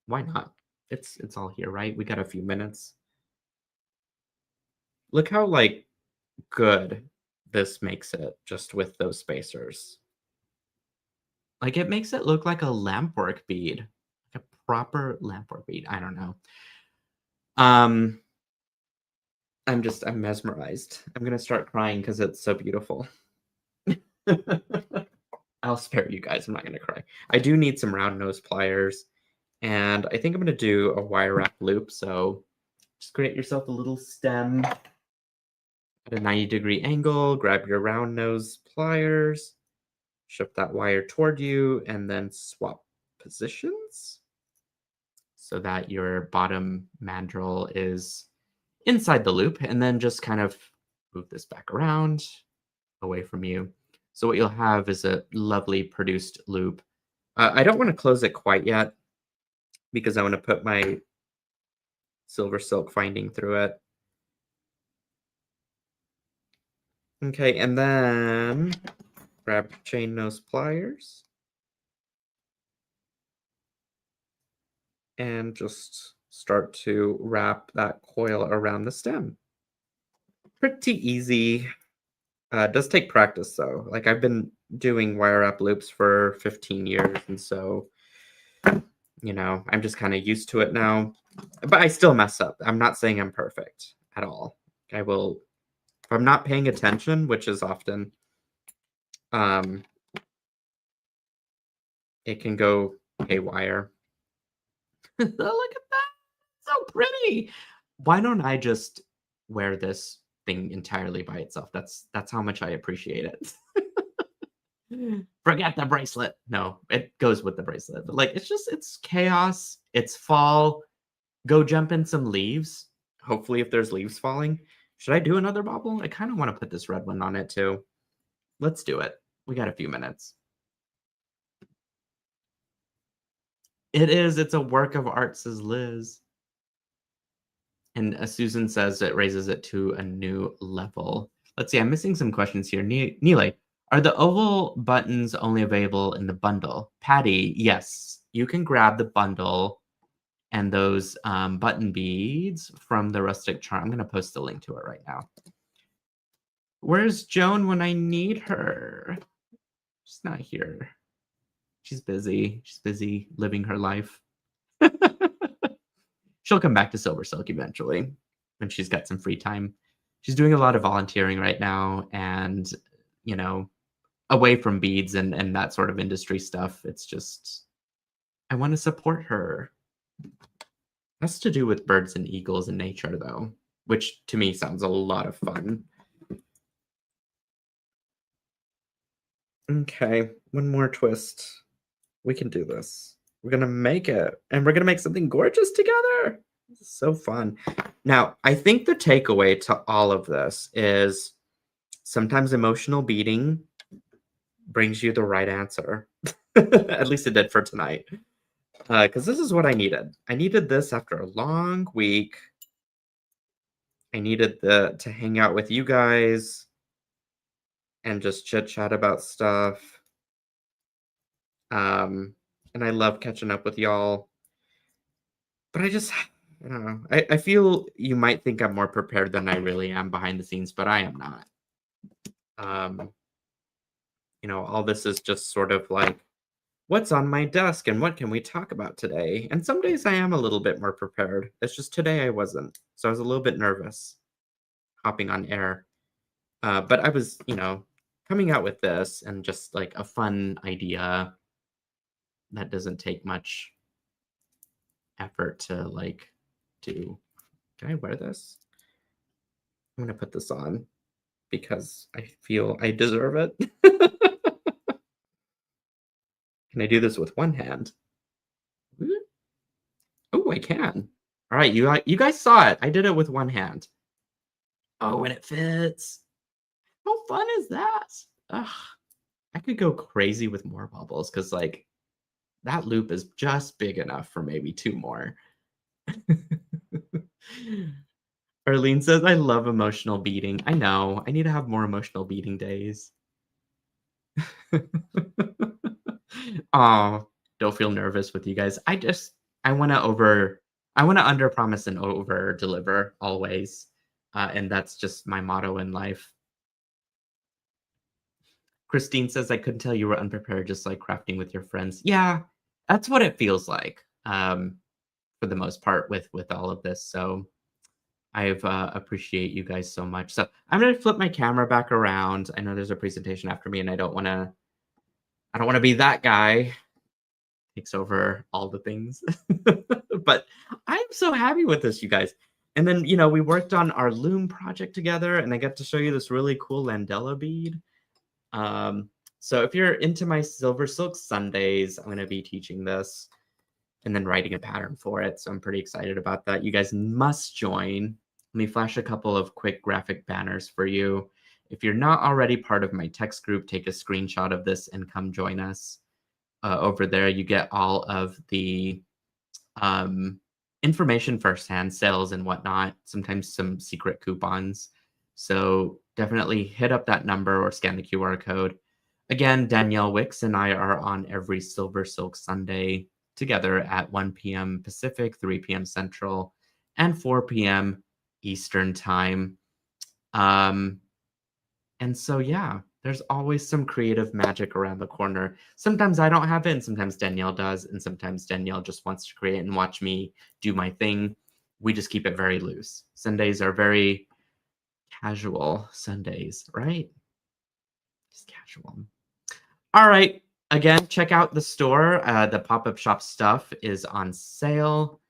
Why not? It's all here, right? We got a few minutes. Look how like good this makes it just with those spacers. Like it makes it look like a lampwork bead. Like a proper lampwork bead. I don't know. Um I'm mesmerized. I'm gonna start crying because it's so beautiful. I'll spare you guys. I'm not gonna cry. I do need some round nose pliers, and I think I'm gonna do a wire wrap loop. So just create yourself a little stem at a 90-degree angle. Grab your round nose pliers, shift that wire toward you, and then swap. positions so that your bottom mandrel is inside the loop, and then just kind of move this back around away from you. So what you'll have is a lovely produced loop. I don't want to close it quite yet because I want to put my silver silk finding through it. Okay, and then grab chain nose pliers and just start to wrap that coil around the stem. Pretty easy. It does take practice though. Like I've been doing wire wrap loops for 15 years, and so I'm just kind of used to it now. But I still mess up. I'm not saying I'm perfect at all. I will, if I'm not paying attention, which is often, it can go haywire. Look at that. So pretty. Why don't I just wear this thing entirely by itself? That's how much I appreciate it. Forget the bracelet. No, it goes with the bracelet. But like it's chaos. It's fall. Go jump in some leaves. Hopefully if there's leaves falling. Should I do another bobble? I kind of want to put this red one on it too. Let's do it. We got a few minutes. It is. It's a work of art, says Liz. And Susan says it raises it to a new level. Let's see. I'm missing some questions here. Neely, are the oval buttons only available in the bundle? Patty, yes. You can grab the bundle and those button beads from the rustic charm. I'm going to post the link to it right now. Where's Joan when I need her? She's not here. She's busy. She's busy living her life. She'll come back to SilverSilk eventually when she's got some free time. She's doing a lot of volunteering right now, and away from beads and that sort of industry stuff. It's just I want to support her. That's to do with birds and eagles and nature, though, which to me sounds a lot of fun. Okay, one more twist. We can do this. We're going to make it, and we're going to make something gorgeous together. This is so fun. Now, I think the takeaway to all of this is sometimes emotional beating brings you the right answer. At least it did for tonight. Because this is what I needed. I needed this after a long week. I needed to hang out with you guys and just chit-chat about stuff. And I love catching up with y'all. But I don't know. I feel you might think I'm more prepared than I really am behind the scenes, but I am not. All this is just sort of like, what's on my desk and what can we talk about today? And some days I am a little bit more prepared. It's just today I wasn't. So I was a little bit nervous hopping on air. But I was, coming out with this and just like a fun idea that doesn't take much effort to like do. Can I wear this? I'm going to put this on because I feel I deserve it. Can I do this with one hand? Oh, I can. All right, you guys saw it. I did it with one hand. Oh, and it fits. How fun is that? Ugh, I could go crazy with more bubbles because like that loop is just big enough for maybe 2 more. Arlene says, I love emotional beating. I know. I need to have more emotional beating days. Oh, don't feel nervous with you guys. I want to under promise and over deliver always. And that's just my motto in life. Christine says, I couldn't tell you were unprepared, just like crafting with your friends. Yeah, that's what it feels like for the most part with all of this. So I've appreciate you guys so much. So I'm going to flip my camera back around. I know there's a presentation after me and I don't want to be that guy. Takes over all the things. But I'm so happy with this, you guys. And then, we worked on our loom project together and I got to show you this really cool Landella bead. So if you're into my SilverSilk Sundays, I'm going to be teaching this and then writing a pattern for it. So I'm pretty excited about that. You guys must join. Let me flash a couple of quick graphic banners for you. If you're not already part of my text group, take a screenshot of this and come join us. Over there, you get all of the um, information firsthand, sales and whatnot, sometimes some secret coupons. So definitely hit up that number or scan the QR code. Again, Danielle Wicks and I are on every Silver Silk Sunday together at 1 p.m. Pacific, 3 p.m. Central, and 4 p.m. Eastern Time. Um, and so, yeah, there's always some creative magic around the corner. Sometimes I don't have it, and sometimes Danielle does, and sometimes Danielle just wants to create and watch me do my thing. We just keep it very loose. Sundays are very casual Sundays, right? Just casual. All right. Again, check out the store. The pop-up shop stuff is on sale.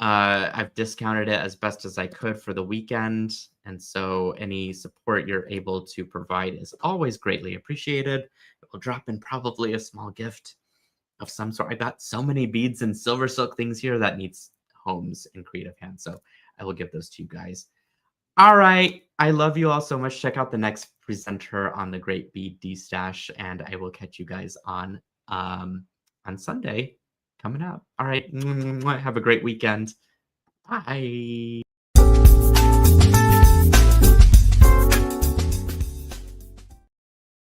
I've discounted it as best as I could for the weekend, and so any support you're able to provide is always greatly appreciated. It will drop in probably a small gift of some sort. I got so many beads and silver silk things here that needs homes in creative hands, so I will give those to you guys. All right, I love you all so much. Check out the next presenter on the Great Bead D Stash, and I will catch you guys on Sunday coming up. All right, have a great weekend. Bye.